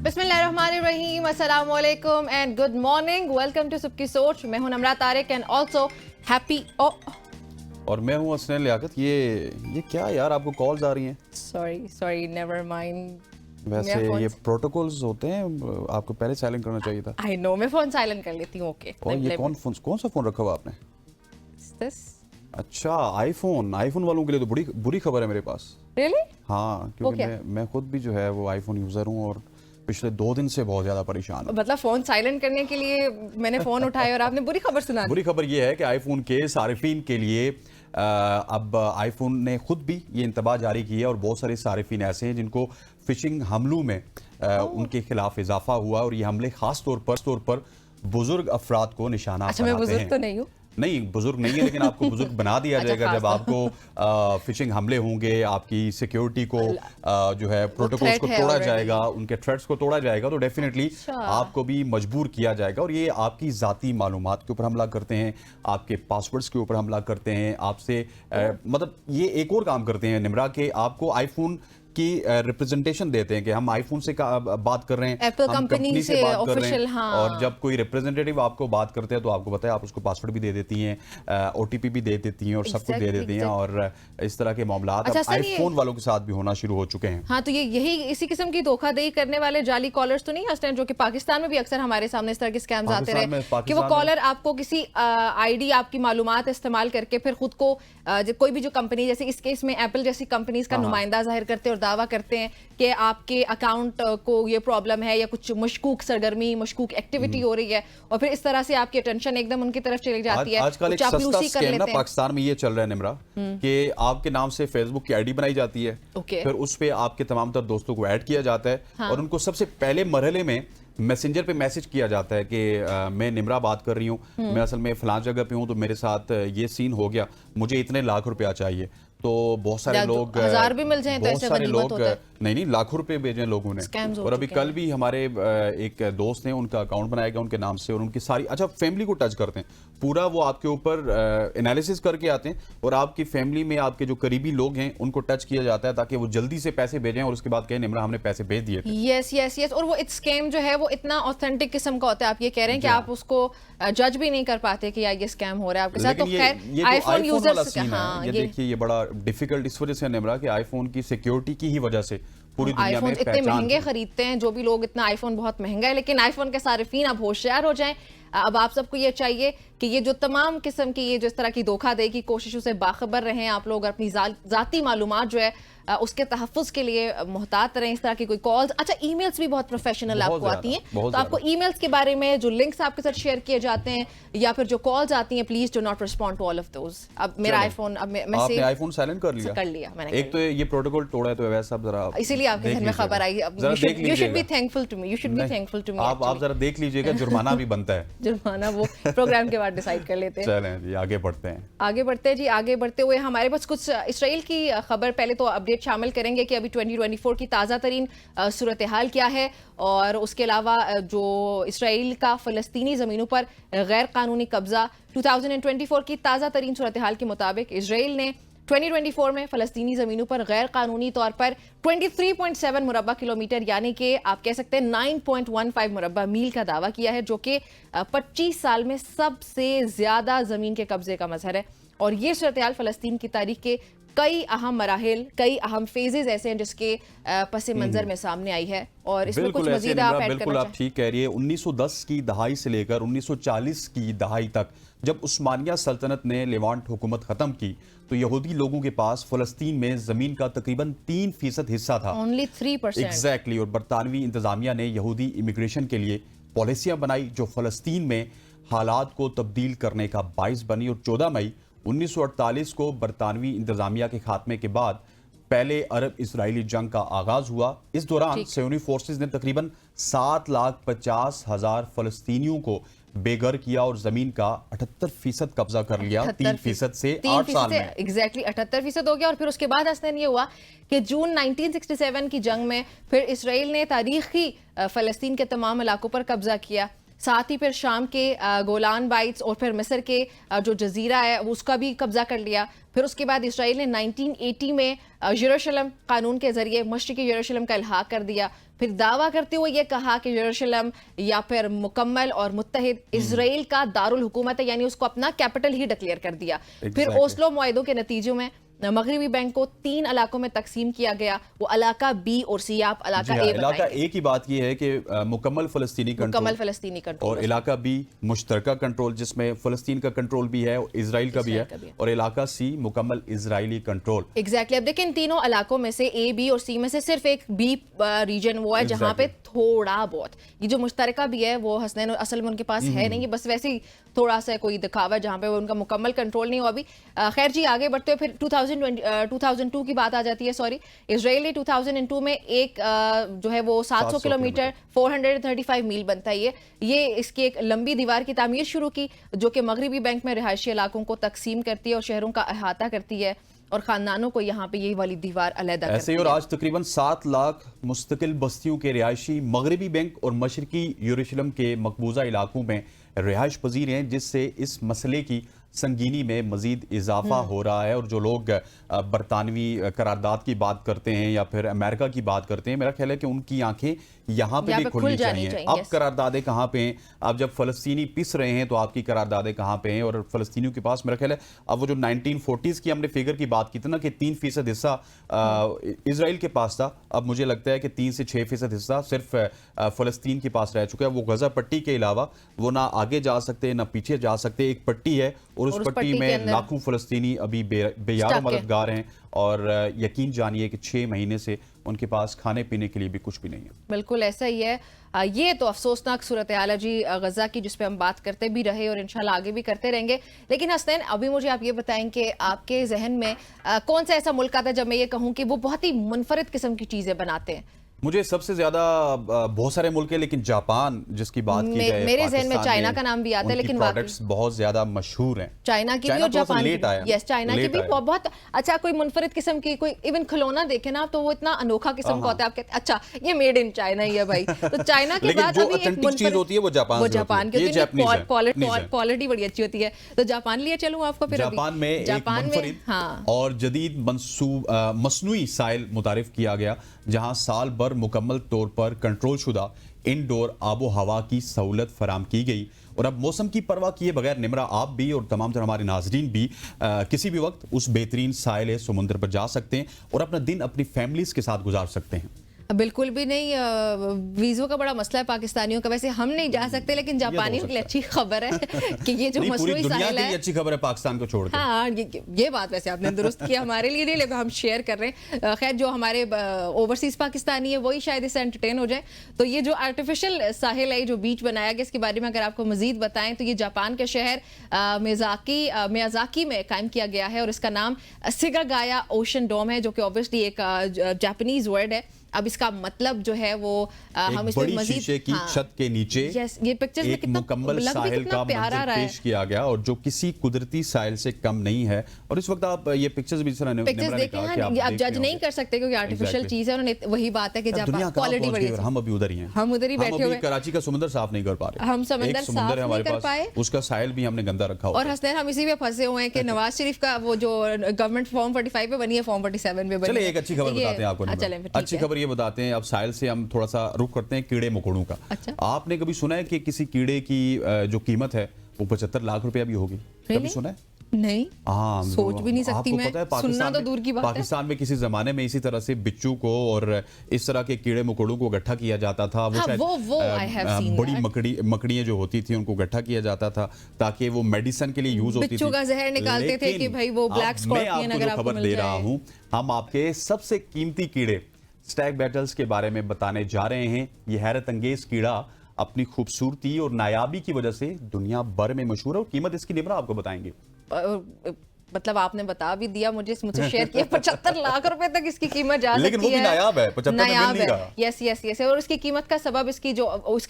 बिस्मिल्लाहिर्रहमानिर्रहीम, अस्सलाम वालेकुम and good morning. Welcome to सबकी सोच। मैं हूं Namra Tariq and also happy और मैं हूं हसनैन लियाकत। ये क्या यार, आपको कॉल्स आ रही हैं? Sorry never mind. वैसे ये प्रोटोकॉल्स होते हैं, आपको पहले साइलेंट करना चाहिए था। आई नो, मैं फोन साइलेंट कर लेती हूं। ओके। और ये कौन सा फोन रखा हुआ आपने? दिस अच्छा, आईफोन वालों के लिए तो बड़ी बुरी खबर है मेरे पास। रियली? हाँ, क्योंकि मैं खुद भी जो है वो आईफोन यूजर हूँ और पिछले 2 दिन से बहुत ज्यादा परेशान हूँ। मतलब फोन साइलेंट करने के लिए मैंने फोन उठाया और आपने बुरी खबर सुना दी। बुरी खबर ये है कि आईफोन के सारिफीन के लिए अब आईफोन ने खुद भी ये इंतबाह जारी की है और बहुत सारे सारिफीन ऐसे हैं जिनको फिशिंग हमलों में उनके खिलाफ इजाफा हुआ और ये हमले खास तौर पर बुजुर्ग अफराद को निशाना अच्छा, मैं बुजुर्ग तो नहीं हूँ। नहीं, बुजुर्ग नहीं है, लेकिन आपको बुजुर्ग बना दिया जाएगा जब आपको फिशिंग हमले होंगे, आपकी सिक्योरिटी को जो है प्रोटोकॉल्स को तोड़ा जाएगा, उनके थ्रेट्स को तोड़ा जाएगा, तो डेफिनेटली आपको भी मजबूर किया जाएगा। और ये आपकी जाती मालूमात के ऊपर हमला करते हैं, आपके पासवर्ड्स के ऊपर हमला करते हैं, आपसे मतलब ये एक और काम करते हैं निमरा के आपको आईफोन की रिप्रेजेंटेशन देते हैं कि हम आईफोन से बात कर रहे हैं, एप्पल हम कंपनी से बात कर रहे हैं। हाँ। और जब कोई रिप्रेजेंटेटिव आपको बात करते हैं तो आपको पता है आप उसको पासवर्ड भी दे देती हैं, ओटीपी भी दे देती हैं और सब कुछ दे देती हैं। और इस तरह के मामला आईफोन वालों के साथ भी होना शुरू हो चुके हैं। हाँ, तो ये इसी किस्म की धोखाधड़ी करने वाले जाली कॉलर्स तो नहीं हंसते हैं, जो कि पाकिस्तान में भी अक्सर हमारे सामने इस तरह के स्कैम्स आते रहे कि वो कॉलर आपको किसी आईडी, आपकी मालूमात इस्तेमाल करके फिर खुद को कोई भी जो कंपनी, जैसे इस केस में एप्पल जैसी कंपनीज का नुमाइंदा जाहिर करते हैं और दावा करते हैं कि आपके अकाउंट को ये प्रॉब्लम है या कुछ मशकूक सरगर्मी, मशकूक एक्टिविटी हो रही है, और फिर इस तरह से आपकी अटेंशन एकदम उनकी तरफ चली जाती है। आजकल एक सस्ता स्कैम ना पाकिस्तान में ये चल रहा है निमरा कि आपके नाम से फेसबुक की आईडी बनाई जाती है, फिर उस पे आपके तमाम तर दोस्तों को ऐड किया जाता है और उनको सबसे पहले मरहले में मैसेंजर पे मैसेज किया जाता है कि मैं निमरा बात कर रही हूँ, मैं असल में फलां जगह पे हूँ, तो मेरे साथ ये सीन हो गया, मुझे इतने लाख रुपया चाहिए। तो बहुत सारे लोग, हजार भी मिल जाएं तो ऐसे गनीमत होता है। नहीं लाखों रुपए भेजे लोगों ने। और अभी कल भी हमारे एक दोस्त ने उनका अकाउंट बनाया गया उनके नाम से और उनकी सारी फैमिली को टच करते हैं, पूरा वो आपके ऊपर एनालिसिस करके आते हैं और आपकी फैमिली में आपके जो करीबी लोग हैं उनको टच किया जाता है ताकि वो जल्दी से पैसे भेजें और उसके बाद कहें निमरा हमने पैसे भेज दिए थे। यस। और वो स्कैम जो है वो इतना ऑथेंटिक किस्म का होता है, आप ये कह रहे हैं कि आप उसको जज भी नहीं कर पाते कि यार ये स्कैम हो रहा है आपके साथ। तो खैर आईफोन यूजर्स ये देखिए ये बड़ा डिफिकल्ट इस वजह से निमरा कि आईफोन की सिक्योरिटी की ही वजह से पूरी दुनिया में इतने महंगे खरीदते हैं जो भी लोग, इतना आईफोन बहुत महंगा है, लेकिन आईफोन के सारिफीन अब होशियार हो जाएं। अब आप सबको ये चाहिए कि ये जो तमाम किस्म की ये जिस तरह की धोखाधड़ी की कोशिशों से बाखबर रहें आप लोग, अपनी जाती मालूमात जो है उसके तहफ़्फ़ुज़ के लिए मोहतात रहें। इस तरह की कोई कॉल्स, अच्छा ईमेल्स भी बहुत प्रोफेशनल आपको आती हैं, तो आपको ईमेल्स के बारे में जो लिंक्स आपके साथ शेयर किए जाते हैं या फिर जो कॉल्स आती हैं, please do not respond to all of those. अब मेरा आईफोन, अब मैं आपने आईफोन साइलेंट कर लिया मैंने। एक तो ये प्रोटोकॉल तोड़ा है, तो वैसा आप जरा, इसीलिए आपके घर में खबर आई। You should be thankful to me, आप जरा देख लीजिएगा, जुर्माना भी बनता है। जुर्माना वो प्रोग्राम के बाद डिसाइड कर लेते हैं। चलें जी, आगे बढ़ते हैं आगे बढ़ते हुए हमारे पास कुछ इसराइल की खबर, पहले तो अपडेट शामिल करेंगे कि अभी 2024 की ताज़ा तरीन सूरत हाल क्या है, और उसके अलावा जो इसराइल का फ़लस्तीनी ज़मीनों पर गैर कानूनी कब्ज़ा 2024 की ताज़ा तरीन सूरत हाल के मुताबिक इसराइल ने 2024 में फ़लस्तीनी ज़मीनों पर गैर कानूनी तौर पर 23.7 मुरब्बा किलोमीटर यानी कि आप कह सकते हैं 9.15 मुरब्बा मील का दावा किया है, जो कि 25 साल में सबसे ज़्यादा ज़मीन के कब्जे का मजहर है। और ये सूरत हाल फ़लस्तीन की तारीख के कई अहम मराहिल, कई अहम फेजेस ऐसे हैं जिसके पस मंजर में सामने आई है, और इसमें कुछ मजीद आप ऐड बिल्कुल आप ठीक कह रही है। 1910 की दहाई से लेकर 1940 की दहाई तक जब उस्मानिया सल्तनत ने लेवांट हुकूमत खत्म की तो यहूदी लोगों के पास फ़लस्तीन में जमीन का तकरीबन 3% हिस्सा था, ओनली 3%। एग्जैक्टली। और बरतानवी इंतजामिया ने यहूदी इमिग्रेशन के लिए पॉलिसियां बनाई जो फ़लस्तीन में हालात को तब्दील करने का बाइस बनी। और 14 मई 1948 को बरतानवी इंतजामिया के खात्मे के बाद पहले अरब इसराइली जंग का आगाज हुआ। इस दौरान सियोनी फोर्सेस ने तकरीबन 7,50,000 फ़लस्तीनियों को बेघर किया और जमीन का 78% कब्जा कर लिया, 3% से 8 साल में। एग्जैक्टली 78% हो गया। और फिर उसके बाद हसन ये हुआ कि जून 1967 की जंग में फिर इसराइल ने तारीखी फ़लस्तीन के तमाम इलाकों पर कब्जा किया। साथ ही फिर शाम के गोलान बाइट्स और फिर मिस्र के जो जजीरा है उसका भी कब्जा कर लिया। फिर उसके बाद इसराइल ने 1980 में यरूशलेम कानून के जरिए मशरिकी यरूशलेम का इल्हाक कर दिया। फिर दावा करते हुए ये कहा कि यरूशलेम या फिर मुकम्मल और मुत्तहिद इसराइल का दारुल हुकूमत है, यानी उसको अपना कैपिटल ही डिक्लेयर कर दिया। फिर ओस्लो मुआहदों के नतीजों में मगरबी बैंक को 3 इलाकों में तकसीम किया गया, वो इलाका बी और सी। आप इलाका ए इलाका ए की बात ये है कि मुकम्मल फ़लस्तीनी कंट्रोल और इलाका बी मुश्तरका कंट्रोल जिसमें फ़लस्तीन का कंट्रोल भी है, इजराइल का भी है, और इलाका सी मुकम्मल इजरायली कंट्रोल। एग्जैक्टली। अब देखिए इन तीनों इलाकों में से ए, बी और सी में से सिर्फ एक बी रीजन वो है जहां पे थोड़ा बहुत ये जो मुश्तरका भी है वो हसनैन असल में उनके पास है नहीं, बस वैसे ही थोड़ा सा कोई दिखावा है जहां पे उनका मुकम्मल कंट्रोल नहीं हुआ अभी। खैर जी आगे बढ़ते हुए फिर 2002 की बात आ जाती है। सॉरी, इजराइल ने 2002 में एक जो है वो 700 किलोमीटर 435 मील बनता है ये इसकी एक लंबी दीवार की तामीर शुरू की जो कि मगरबी बैंक में रिहायशी इलाकों को तकसीम करती है और शहरों का अहाता करती है और खानदानों को यहाँ पे यही वाली दीवार अलहदा ऐसे ही। और आज तकरीबन 7 लाख मुस्तकिल बस्तियों के रिहायशी मगरबी बैंक और मशरकी यरूशलेम के मकबूजा इलाकों में रिहाइश पजीर हैं, जिससे इस मसले की संगीनी में मजीद इजाफा हो रहा है। और जो लोग बरतानवी करारदाद की बात करते हैं या फिर अमेरिका की बात करते हैं, मेरा ख्याल है कि उनकी आंखें यहाँ पे भी खुलनी चाहिए। अब करारदादें कहाँ पे हैं? अब जब फलस्तीनी पिस रहे हैं तो आपकी करारदादें कहाँ पे हैं? और फलस्तीनियों के पास मेरा ख्याल है अब वो जो 1940s की हमने फिगर की बात की थी ना कि 3% हिस्सा इसराइल के पास था, अब मुझे लगता है कि 3 से 6% हिस्सा सिर्फ फलस्तीन के पास रह चुका है। वो गजा पट्टी के अलावा वो ना आगे जा सकते ना पीछे जा सकते। एक पट्टी है और उस पट्टी में लाखों फलस्तीनी अभी बेयार मददगार हैं और यकीन जानिए कि 6 महीने से उनके पास खाने पीने के लिए भी कुछ भी नहीं है। बिल्कुल ऐसा ही है। ये तो अफसोसनाक सूरत हाल है जी गजा की, जिस पे हम बात करते भी रहे और इंशाल्लाह आगे भी करते रहेंगे। लेकिन हसनैन अभी मुझे आप ये बताएं कि आपके जहन में कौन सा ऐसा मुल्क आता है जब मैं ये कहूँ कि वो बहुत ही मुनफरिद किस्म की चीजें बनाते हैं? मुझे सबसे ज्यादा बहुत सारे मुल्क है, लेकिन जापान जिसकी बात की जाए मेरे जहन में चाइना का नाम भी आता है, लेकिन प्रोडक्ट्स बहुत ज्यादा मशहूर हैं। चाइना की भी और जापान की भी। यस, चाइना की भी बहुत अच्छा कोई मुनफरिद किस्म की कोई इवन खिलौना देखे ना तो वो इतना अनोखा किस्म का होता है, आप कहते हैं अच्छा ये मेड इन चाइना ही है भाई। तो चाइना के बाद अभी एक चीज होती है वो जापान की होती है, क्वालिटी बड़ी अच्छी होती है। तो जापान लिए चलूं आपको फिर जापान में जापान में और जदीद मसनूई साइल मुतारिफ किया गया जहां साल भर मुकम्मल तौर पर कंट्रोल शुदा इंडोर आबो हवा की सहूलत फराम की गई। और अब मौसम की परवाह किए बगैर निमरा आप भी और तमाम तरह हमारे नाजरीन भी किसी भी वक्त उस बेहतरीन साहिल समुद्र पर जा सकते हैं और अपना दिन अपनी फैमिलीज के साथ गुजार सकते हैं। बिल्कुल भी नहीं। वीज़ों का बड़ा मसला है पाकिस्तानियों का। वैसे हम नहीं जा सकते, लेकिन जापानियों के लिए अच्छी खबर है कि ये जो मसनूई साहिल है, अच्छी खबर है पाकिस्तान को छोड़ के। हाँ, ये बात वैसे आपने दुरुस्त किया, हमारे लिए नहीं, लेकिन हम शेयर कर रहे हैं। खैर जो हमारे ओवरसीज पाकिस्तानी है वही शायद इससे एंटरटेन हो जाए। तो ये जो आर्टिफिशियल साहिल है, जो बीच बनाया गया, इसके बारे में अगर आपको मजीद बताएं तो ये जापान के शहर मियाजाकी में कायम किया गया है और इसका नाम सिगागाया ओशन डोम है, जो कि ऑब्वियसली एक जापानीज वर्ड है। अब इसका मतलब जो है वो हम इसमें मजीद शीशे की छत के नीचे ये पिक्चर्स में कितना मुकम्मल साहिल का मंजर पेश किया गया और जो किसी कुदरती साहिल से कम नहीं है। और इस वक्त आप ये पिक्चर्स भी आप जज नहीं कर सकते क्योंकि आर्टिफिशियल चीज है। उन्होंने वही बात है कि जापान क्वालिटी बड़ी है, हम अभी उधर ही हैं, हम उधर ही बैठे हुए। कराची का समुद्र साफ नहीं कर पा रहे, हम समंदर साफ नहीं कर पाए, उसका साहिल भी हमने गंदा रखा। और हसनैन हम इसी में फंसे हुए हैं कि नवाज शरीफ का वो जो गवर्नमेंट फॉर्म 45 पे बनी है, फॉर्म 47 पे बनी है। चलिए एक अच्छी खबर बताते हैं आपको। अच्छी खबर ये बताते हैं, अब साहिल से हम थोड़ा सा रुख करते हैं कीड़े मकोड़ों का। अच्छा? आपने कभी सुना है कि किसी कीड़े की जो कीमत है वो 75 लाख रुपया भी होगी? कभी सुना है? नहीं, हाँ, सोच भी नहीं सकती मैं, सुनना तो दूर की बात है। पाकिस्तान में किसी जमाने में इसी तरह से बिच्छू को और इस तरह के कीड़े मकोड़ों को इकट्ठा किया जाता था। वो शायद बड़ी मकड़ियां जो होती थी उनको इकट्ठा किया जाता था ताकि वो मेडिसिन के लिए यूज होती थी। बिच्छू का जहर निकालते थे कि भाई वो ब्लैक स्कॉर्पियन अगर आपको खबर दे रहा हूं, हम आपके सबसे कीमती कीड़े स्टैग बैटल्स के बारे में बताने जा रहे हैं। ये हैरत अंगेज कीड़ा अपनी खूबसूरती और नायाबी की वजह से दुनिया भर में मशहूर है और कीमत इसकी निमरा आपको बताएंगे। मतलब आपने बता भी दिया, मुझसे शेयर किया। 75 लाख रुपए तक इसकी कीमत जा सकती है, लेकिन वो भी नायाब है, 75 नायाब है। यस। और इसकी कीमत का सबब इसकी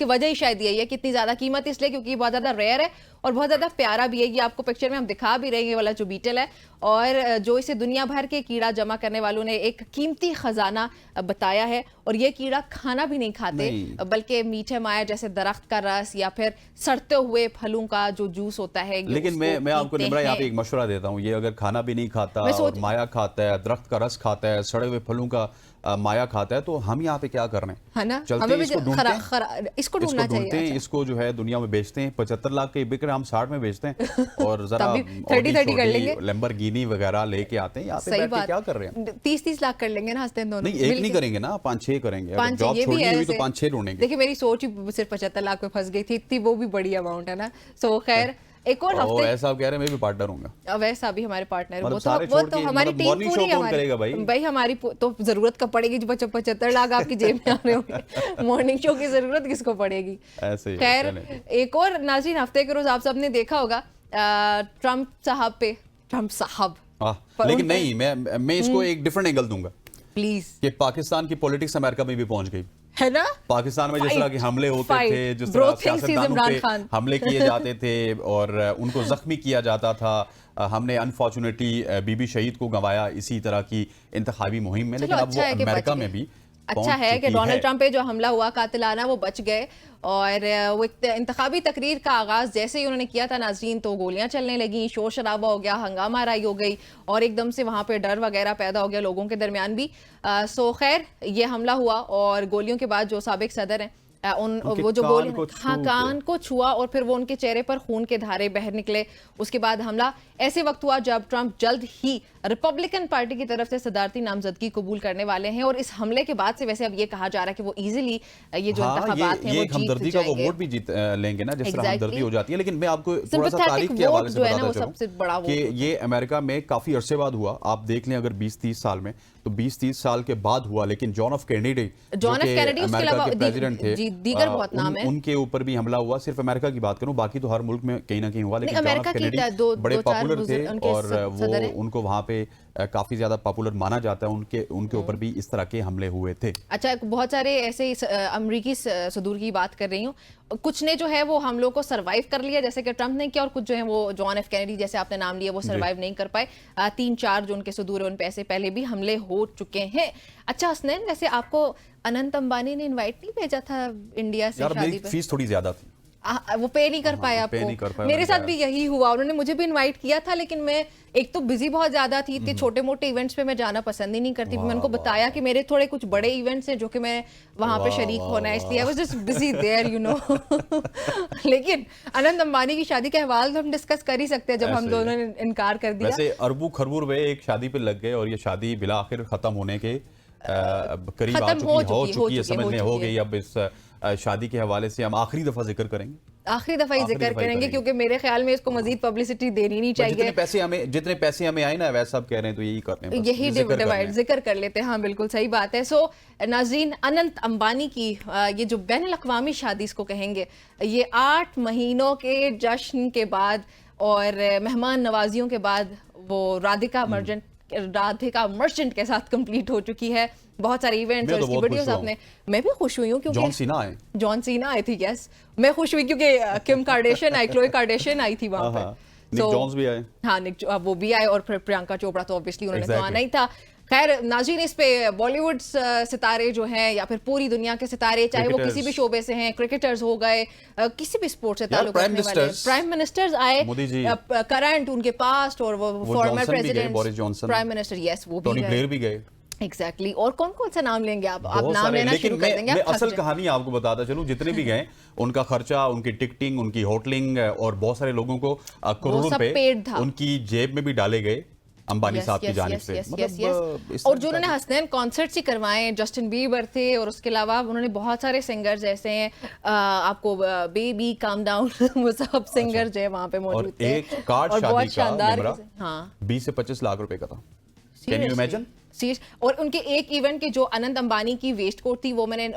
वजह ही शायद यही है कि इतनी ज्यादा कीमत इसलिए क्योंकि बहुत ज्यादा रेयर है और बहुत ज्यादा प्यारा भी है। ये आपको पिक्चर में हम दिखा भी रहे हैं, ये वाला जो बीटल है, और जो इसे दुनिया भर के कीड़ा जमा करने वालों ने एक कीमती खजाना बताया है। और ये कीड़ा खाना भी नहीं खाते, बल्कि मीठे माया जैसे दरख्त का रस या फिर सड़ते हुए फलों का जो जूस होता है। लेकिन मैं आपको निम्रा यहाँ पे एक मशवरा देता हूँ, ये अगर खाना भी नहीं खाता और माया खाता है, दरख्त का रस खाता है, सड़े हुए फलों का माया खाता है, तो हम यहाँ पे क्या कर रहे हैं? है ना, चलते हैं इसको ढूंढना चाहिए। इसको जो है दुनिया में बेचते हैं, 75 लाख के बिक रहे, हम 60 में बेचते हैं और जरा 30 कर लेंगे, लैम्बोर्गिनी वगैरह लेके आते हैं यहाँ पे, बैठ के क्या कर रहे हैं? 30 लाख कर लेंगे ना, हंसते हैं दोनों। नहीं, एक नहीं करेंगे ना, 5-6 करेंगे। जॉब छोड़नी हुई तो 5-6 ढूंढेंगे। देखिए मेरी सोच ही सिर्फ 75 लाख पे फंस गई थी, इतनी वो भी बड़ी अमाउंट है ना। सो खैर एक और हफ्ते वैसा आप कह रहे हैं, मैं भी पार्टनर हूंगा। वैसा भी हमारे पार्टनर, वो तो हमारी टीम मॉर्निंग पूरी शो कौन करेगा भाई हमारी तो जरूरत कब पड़ेगी जब 75 लाख आपकी जेब में आ रहे होंगे। मॉर्निंग शो की जरूरत किसको पड़ेगी? खैर एक और नाज़रीन, हफ्ते के रोज आप सबने देखा होगा ट्रम्प साहब लेकिन नहीं, मैं इसको एक डिफरेंट एंगल दूंगा प्लीज, कि पाकिस्तान की पॉलिटिक्स अमेरिका में भी पहुंच गई है ना। पाकिस्तान में जिस तरह के हमले होते थे, जिस तरह सियासतदानों पे हमले किए जाते थे और उनको जख्मी किया जाता था, हमने अनफॉर्चुनेटली बीबी शहीद को गंवाया इसी तरह की इंतखाबी मुहिम में। लेकिन अब वो अमेरिका में भी अच्छा है कि डोनाल्ड ट्रंप पे जो हमला हुआ कातिलाना, वो बच गए। और वो इंतखाबी तकरीर का आगाज जैसे ही उन्होंने किया था नाज़रीन, तो गोलियां चलने लगी, शोर शराबा हो गया, हंगामा राई हो गई और एकदम से वहां पे डर वगैरह पैदा हो गया लोगों के दरमियान भी। सो खैर ये हमला हुआ और गोलियों के बाद जो साबिक सदर हैं वो जो गोली कान को छुआ और फिर वो उनके चेहरे पर खून के धारे बह निकले। उसके बाद हमला ऐसे वक्त हुआ जब ट्रंप जल्द ही रिपब्लिकन पार्टी की तरफ से सदारती नामजदगी कबूल करने वाले हैं। और इस हमले के बाद से वैसे अब ये कहा जा रहा है कि वो इजीली ये जो इंतखाबात हैं वो हमदर्दी का वो वोट भी जीत लेंगे ना, जिस तरह हमदर्दी हो जाती है। लेकिन मैं आपको थोड़ा सा तारीख के हवाले से बताता चलूं कि ये अमेरिका में काफी अरसे बाद हुआ। आप देख लें अगर 20-30 साल में, तो 20-30 साल के बाद हुआ। लेकिन जॉन एफ कैनेडी अमेरिका के प्रेसिडेंट थे, दीगर बहुत नाम है, उनके ऊपर भी हमला हुआ। सिर्फ अमेरिका की बात करूं, बाकी तो हर मुल्क में कहीं ना कहीं हुआ। लेकिन जॉन एफ कैनेडी बड़े पॉपुलर थे और वो उनको वहां पे काफी ज्यादा पॉपुलर माना जाता है। उनके ऊपर भी इस तरह के हमले हुए थे। अच्छा, बहुत सारे ऐसे अमरीकी सदूर की बात कर रही हूँ, कुछ ने जो है वो हमलों को सरवाइव कर लिया जैसे कि ट्रंप ने किया, और कुछ जो है वो जॉन एफ कैनेडी जैसे आपने नाम लिया वो सरवाइव नहीं कर पाए। 3-4 जो उनके सदूर है उन पे ऐसे पहले भी हमले हो चुके हैं। अच्छा हसनैन, वैसे आपको अनंत अंबानी ने इनवाइट नहीं भेजा था इंडिया से शादी पे? फीस थोड़ी ज्यादा थी, वो पे नहीं कर पाया आपको। मेरे साथ भी यही हुआ, उन्होंने मुझे भी इनवाइट किया था, लेकिन मैं एक तो बिजी बहुत ज्यादा थी, इतने छोटे मोटे इवेंट्स पे मैं जाना पसंद ही नहीं करती। मैंने उनको बताया कि मेरे थोड़े कुछ बड़े इवेंट्स हैं जो कि मैं वहां पे शरीक होना है, इसलिए I was just busy there you know. लेकिन अनंत अंबानी की शादी का हवाल तो हम डिस्कस कर ही सकते हैं जब हम दोनों ने इनकार कर दिया। वैसे अरबों खरबों रुपए एक शादी पे लग गए और ये शादी बिला आखिर खत्म होने के करीब हो चुकी है, समझ में हो गई। अब इस शादी के हवाले से हम आखिरी दफा जिक्र करेंगे, आखिरी दफा ही जिक्र करेंगे क्योंकि मेरे ख्याल में इसको मजीद पब्लिसिटी देनी नहीं चाहिए। जितने पैसे हमें आए ना, वैसे सब कह रहे हैं तो यही करते हैं, यही डिवाइड जिक्र कर लेते हैं। हाँ बिल्कुल सही बात है। सो नाज़रीन, अनंत अंबानी की ये जो बैनुल अक़वामी शादी इसको कहेंगे, ये 8 महीनों के जश्न के बाद और मेहमान नवाजियों के बाद वो राधिका मर्चेंट के साथ कंप्लीट हो चुकी है। बहुत सारे इवेंट्स और इसकी वीडियोस आपने, मैं भी खुश हुई हूँ क्योंकि जॉन सीना आई थी। यस, मैं खुश हुई क्योंकि किम कार्डेशियन आई, क्लोए कार्डेशियन आई थी वहां पे, निक जोन्स भी आए। हाँ, वो भी आए और फिर प्रियंका चोपड़ा तो ऑब्वियसली उन्होंने तो आना ही था। खैर नाज़रीन, इस पे बॉलीवुड सितारे जो हैं या फिर पूरी दुनिया के सितारे, चाहे वो किसी भी शोबे से हैं, क्रिकेटर्स हो गए, किसी भी स्पोर्ट्स से ताल्लुक रखने वाले प्राइम मिनिस्टर्स आए, करंट, उनके पास्ट और वो former president, prime minister, yes वो भी गए। एग्जैक्टली। और कौन कौन सा नाम लेंगे आप नाम लेना शुरू कर देंगे। मैं असल कहानी आपको बताता चलूं, जितने भी गए उनका खर्चा, उनकी टिकटिंग, उनकी होटलिंग और बहुत सारे लोगों को करोड़ों रुपए उनकी जेब में भी डाले गए अंबानी साहब की जानिब से। और जो उन्होंने हसनैन कॉन्सर्ट्स ही करवाए, जस्टिन बीबर थे और उसके अलावा उन्होंने बहुत सारे सिंगर्स जैसे हैं, आपको बेबी काम डाउन, वो सब सिंगर जो है वहां पे मौजूद थे। एक कार्ड शादी का 20 से 25 लाख रुपए का था। Can you imagine? और उनके एक इवेंट के जो अनंत अंबानी की वेस्ट कोट थी वो मैंने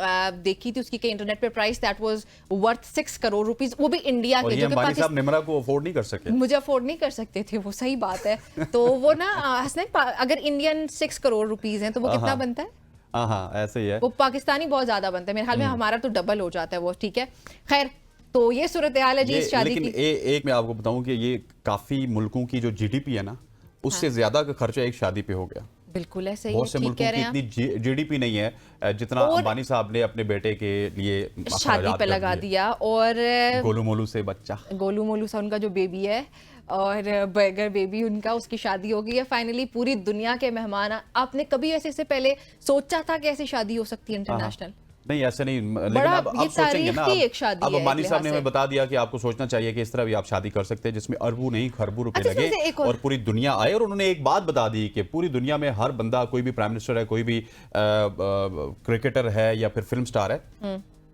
देखी थी, उसकी के इंटरनेट पे price that was worth 6 crore rupees, वो भी इंडिया के, जो कि अंबानी साहब निमरा को अफोर्ड नहीं कर सके। मुझे अफोर्ड नहीं कर सकते थे वो, सही बात है। तो वो ना हसनैन, अगर इंडियन 6 करोड़ रुपीस हैं तो वो कितना बनता है? हाँ ऐसे ही है, वो पाकिस्तानी बहुत ज्यादा बनता है मेरे ख्याल में, हमारा तो डबल हो जाता है वो। ठीक है, खैर तो ये सूरत हाल है जी इस शादी लेकिन की। एक मैं आपको बताऊं कि ये काफी मुल्कों की जो जीडीपी है ना, उससे ज्यादा का खर्चा एक शादी पे हो गया। बिल्कुल ऐसे ही बहुत से ठीक मुल्कों कह की रहे हैं इतनी जीडीपी नहीं है जितना और अंबानी साहब ने अपने बेटे के लिए आप शादी पे लगा दिया। और गोलू मोलू से बच्चा, गोलू मोलू सा उनका जो बेबी है, और बर्गर बेबी उनका, उसकी शादी हो गई है फाइनली। पूरी दुनिया के मेहमान। आपने कभी ऐसे से पहले सोचा था कि ऐसी शादी हो सकती है इंटरनेशनल? नहीं ऐसे नहीं, लेकिन बड़ा अब ये सोचेंगे ना। तारीखी एक शादी अब है अंबानी एक साहब ने लिहाज हमें बता दिया कि आपको सोचना चाहिए कि इस तरह भी आप शादी कर सकते हैं जिसमें अरबों नहीं खरबों रुपए अच्छा, लगे इसमें से एक और पूरी दुनिया आए। और उन्होंने एक बात बता दी कि पूरी दुनिया में हर बंदा, कोई भी प्राइम मिनिस्टर है, कोई भी क्रिकेटर है या फिर फिल्म स्टार है,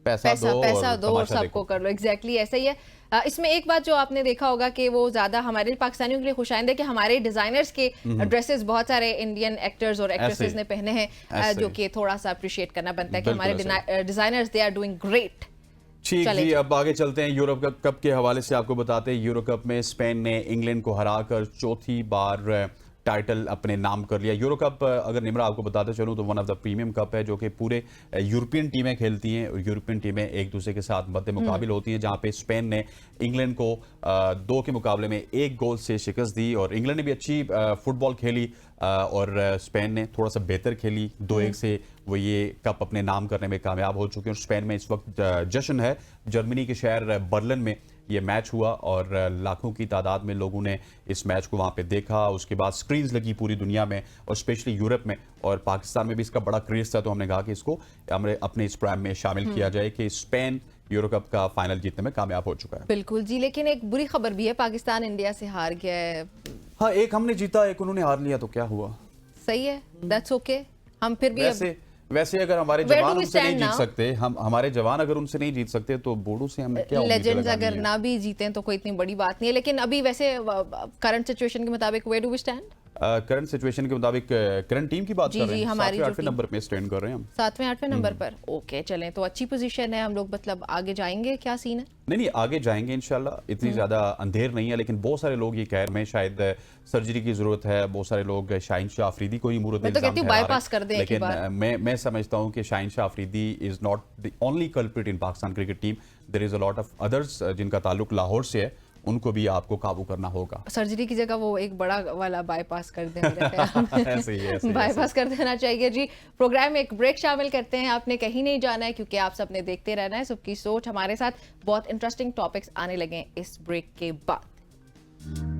पैसा दो और सबको कर लो। एग्जैक्टली ऐसा ही है। इसमें एक बात जो आपने देखा होगा कि वो ज्यादा हमारे पाकिस्तानियों के लिए खुशाइंद है कि हमारे डिजाइनर्स के ड्रेसेस बहुत सारे इंडियन एक्टर्स और एक्ट्रेसेस ने पहने हैं, जो कि थोड़ा सा अप्रिशिएट करना बनता है कि हमारे designers they are doing great. ठीक जी, अब आगे चलते हैं। यूरोप कप के हवाले से आपको बताते हैं, यूरो कप में स्पेन ने इंग्लैंड को हराकर चौथी बार टाइटल अपने नाम कर लिया। यूरो कप, अगर निमरा आपको बताते चलूं तो one of the premium cup है जो कि पूरे यूरोपियन टीमें खेलती हैं और यूरोपियन टीमें एक दूसरे के साथ मद्दे मुकाबिल होती हैं, जहां पे स्पेन ने इंग्लैंड को 2 के मुकाबले में 1 गोल से शिकस्त दी। और इंग्लैंड ने भी अच्छी फुटबॉल खेली और स्पेन ने थोड़ा सा बेहतर खेली। 2-1 से वो ये कप अपने नाम करने में कामयाब हो चुके हैं। और स्पेन में इस वक्त जश्न है। जर्मनी के शहर बर्लिन में ये मैच हुआ और लाखों की तादाद में लोगों ने इस मैच को वहां पे देखा। उसके बाद स्क्रीन्स लगी पूरी दुनिया में और स्पेशली यूरोप में, और पाकिस्तान में भी इसका बड़ा क्रेज था। तो हमने कहा कि इसको हमने अपने इस प्रोग्राम में शामिल किया जाए कि स्पेन यूरो कप का फाइनल जीतने में कामयाब हो चुका है। बिल्कुल जी, लेकिन एक बुरी खबर भी है, पाकिस्तान इंडिया से हार गया है। हाँ, एक हमने जीता, एक उन्होंने हार लिया, तो क्या हुआ? सही है, दैट्स ओके। हम फिर भी वैसे अगर हमारे जवान उनसे नहीं जीत सकते, हमारे जवान अगर उनसे नहीं जीत सकते तो बूढ़ों से हमें क्या उम्मीद लेजेंड्स अगर ना भी जीते तो कोई इतनी बड़ी बात नहीं है। लेकिन अभी वैसे करंट सिचुएशन के मुताबिक where do we stand? Current situation के मुताबिक करंट टीम की बात कर रहे हैं, हमारी 7वें 8वें नंबर पे स्टैंड कर रहे हैं हम। 7वें 8वें नंबर पर, ओके चलें, तो अच्छी पोजीशन है हम लोग। मतलब आगे जाएंगे, क्या सीन है? नहीं, आगे जाएंगे इंशाल्लाह। इतनी ज्यादा अंधेर नहीं है, लेकिन बहुत सारे लोग ये कह रहे हैं शायद सर्जरी की जरूरत है। बहुत सारे लोग शाहीन शाह अफरीदी को ही मुहूर्त मैं तो कहती हूं बाईपास कर दें। लेकिन मैं समझता हूं कि Shaheen Shah Afridi is not the only culprit in Pakistan cricket team. There is a lot of others जिनका ताल्लुक लाहौर से है, उनको भी आपको काबू करना होगा। सर्जरी की जगह वो एक बड़ा वाला बाईपास कर दें मेरे ख्याल में। बाईपास कर देना चाहिए जी। प्रोग्राम में एक ब्रेक शामिल करते हैं। आपने कहीं नहीं जाना है क्योंकि आप सबने देखते रहना है सबकी सोच। हमारे साथ बहुत इंटरेस्टिंग टॉपिक्स आने लगे इस ब्रेक के बाद।